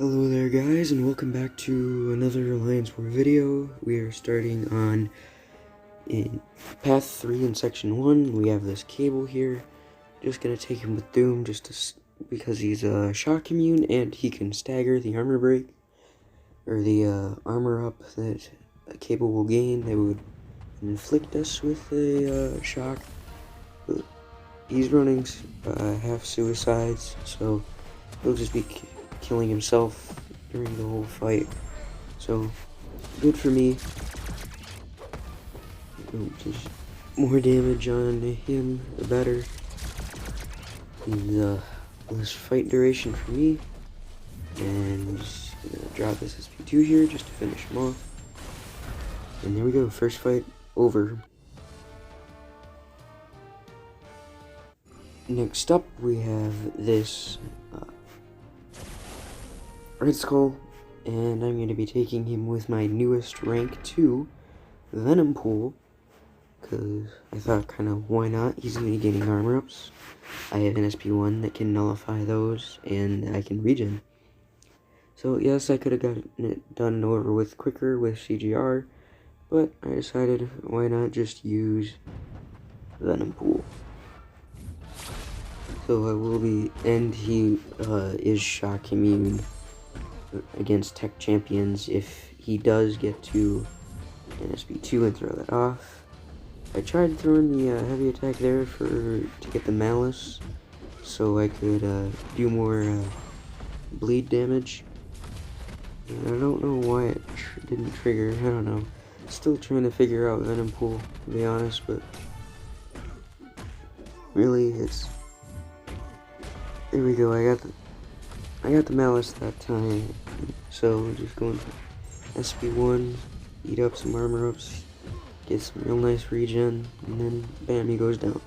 Hello there guys, and welcome back to another Alliance War video. We are starting on in Path 3 in Section 1. We have this cable here. Just gonna take him with Doom because he's shock immune and he can stagger the armor break, or the armor up that a cable will gain that would inflict us with a shock. But he's running half suicides, so he'll just be killing himself during the whole fight. So, good for me. Just more damage on him, the better. And less fight duration for me. And just gonna drop this SP2 here just to finish him off. And there we go, first fight over. Next up, we have this Red Skull, and I'm going to be taking him with my newest rank 2 Venompool, because I thought kind of why not. He's going to be getting armor ups. I have an SP1 that can nullify those, and I can regen. So yes, I could have gotten it done over with quicker with CGR, but I decided why not just use Venompool. So I will be, and he is shock immune against tech champions if he does get to an SP2 and throw that off. I tried throwing the heavy attack there to get the malice so I could do more bleed damage. And I don't know why it didn't trigger. I don't know. Still trying to figure out Venompool, to be honest, but really it's... There we go, I got the malice that time, so we're just going for SP1, eat up some armor ups, get some real nice regen, and then bam, he goes down.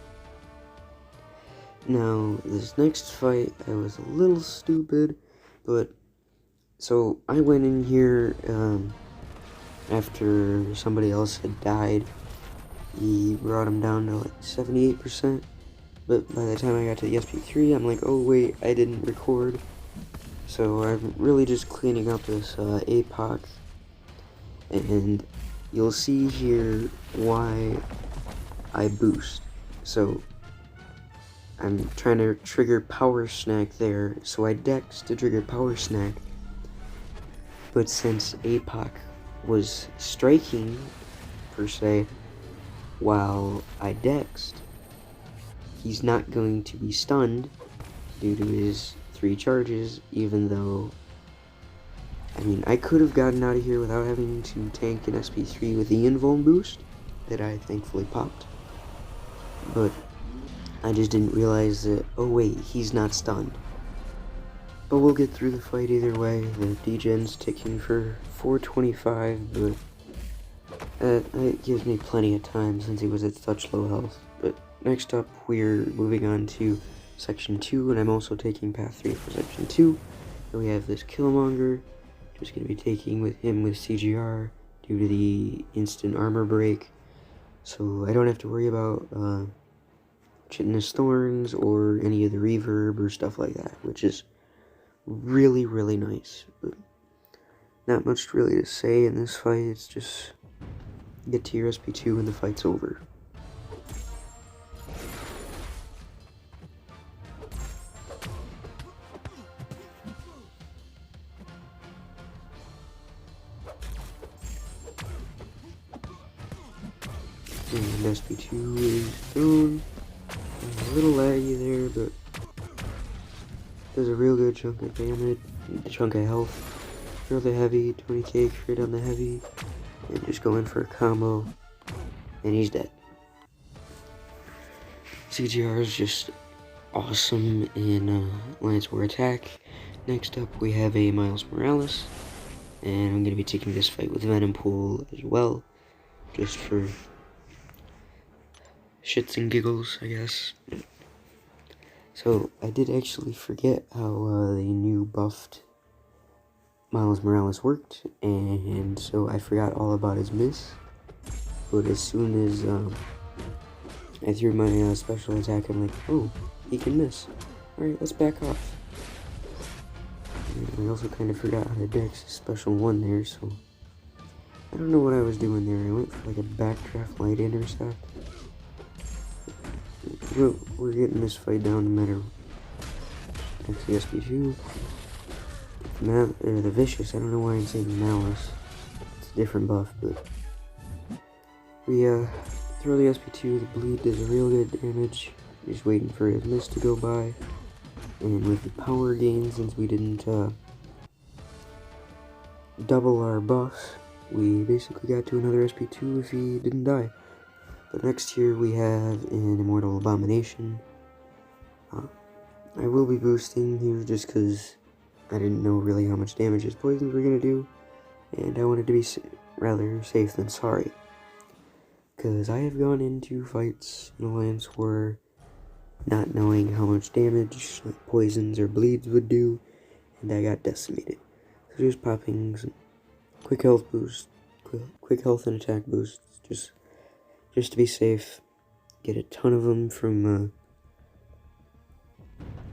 Now, this next fight, I was a little stupid, but, so I went in here after somebody else had died. He brought him down to like 78%, but by the time I got to the SP3, I'm like, oh wait, I didn't record. So I'm really just cleaning up this Apoc, and you'll see here why I boost. So I'm trying to trigger power snack there, so I dex to trigger power snack. But since Apoc was striking, per se, while I dexed, he's not going to be stunned due to his 3 charges, even though, I mean, I could have gotten out of here without having to tank an SP3 with the invuln boost that I thankfully popped. But I just didn't realize that, oh wait, he's not stunned. But we'll get through the fight either way. The degen's ticking for 425, but it gives me plenty of time since he was at such low health. But next up, we're moving on to Section 2, and I'm also taking Path 3 for Section 2. And we have this Killmonger, just going to be taking him with CGR due to the instant armor break. So I don't have to worry about Chitinous Thorns or any of the reverb or stuff like that, which is really, really nice. But not much really to say in this fight, it's just get to your SP2 and the fight's over. And SP2 is thrown. A little laggy there, but does a real good chunk of damage, chunk of health. Throw the heavy, 20k crit on the heavy, and just go in for a combo, and he's dead. CGR is just awesome in Alliance War Attack. Next up, we have a Miles Morales, and I'm going to be taking this fight with Venompool as well, just for shits and giggles, I guess. So, I did actually forget how the new buffed Miles Morales worked, and so I forgot all about his miss. But as soon as I threw my special attack, I'm like, oh, he can miss. Alright, let's back off. I also kind of forgot how to dex a special one there, so I don't know what I was doing there. I went for like a backdraft light intercept. We're getting this fight down no matter. Actually, SP2. The Vicious, I don't know why I'm saying Malice. It's a different buff, but we throw the SP2, the bleed does real good damage. Just waiting for his mist to go by. And with the power gain, since we didn't double our buffs, we basically got to another SP2 if he didn't die. But next here we have an Immortal Abomination. I will be boosting here just because I didn't know really how much damage his poisons were going to do, and I wanted to be rather safe than sorry. Because I have gone into fights in Alliance War not knowing how much damage like poisons or bleeds would do, and I got decimated. So just popping some quick health boost, quick health and attack boosts, just to be safe. Get a ton of them from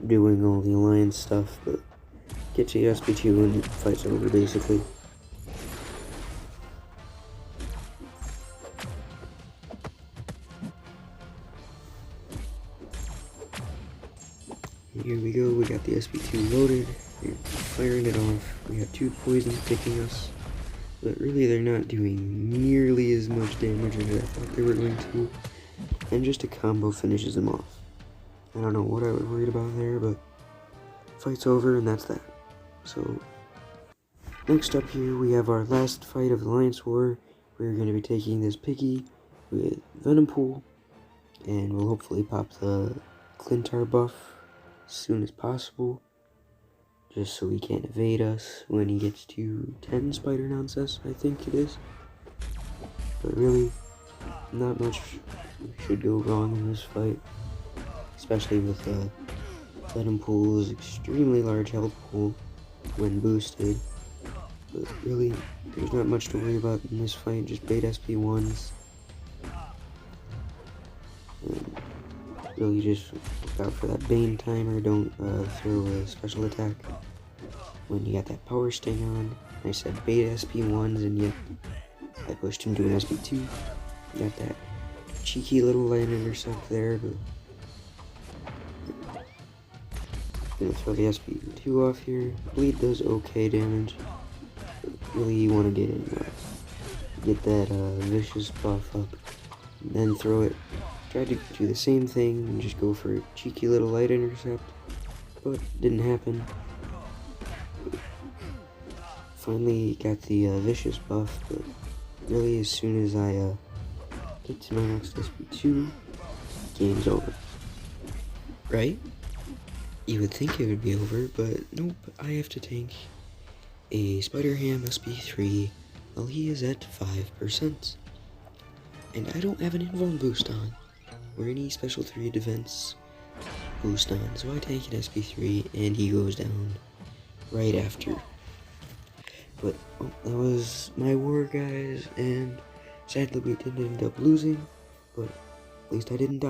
doing all the Alliance stuff, but get you SP2 and fight's over basically. Here we go, we got the SP2 loaded, we're firing it off. We have 2 poisons picking us, but really they're not doing nearly as much damage as I thought they were going to, and just a combo finishes them off. I don't know what I was worried about there, but fight's over and that's that. So, next up here we have our last fight of the Alliance War. We're going to be taking this piggy with Venompool, and we'll hopefully pop the Clintar buff as soon as possible, just so he can't evade us when he gets to 10 spider nonsense, I think it is. But really, not much should go wrong in this fight, especially with Venompool's extremely large health pool when boosted. But really, there's not much to worry about in this fight, just bait SP1s. And really just look out for that Bane timer, don't throw a special attack when you got that power sting on. I said bait SP1s, and yet I pushed him to an SP2. Got that cheeky little light intercept there, but gonna throw the SP2 off here. Bleed does okay damage, but really you want to get that Vicious buff up, and then throw it. Tried to do the same thing and just go for a cheeky little light intercept, but didn't happen. Finally got the Vicious buff, but really as soon as I get to my next SP2, game's over. Right? You would think it would be over, but nope, I have to tank a Spider-Ham SP3 while he is at 5%. And I don't have an invuln boost on, or any special 3 defense boost on, so I tank an SP3 and he goes down right after. But that was my war, guys, and sadly we did end up losing, but at least I didn't die.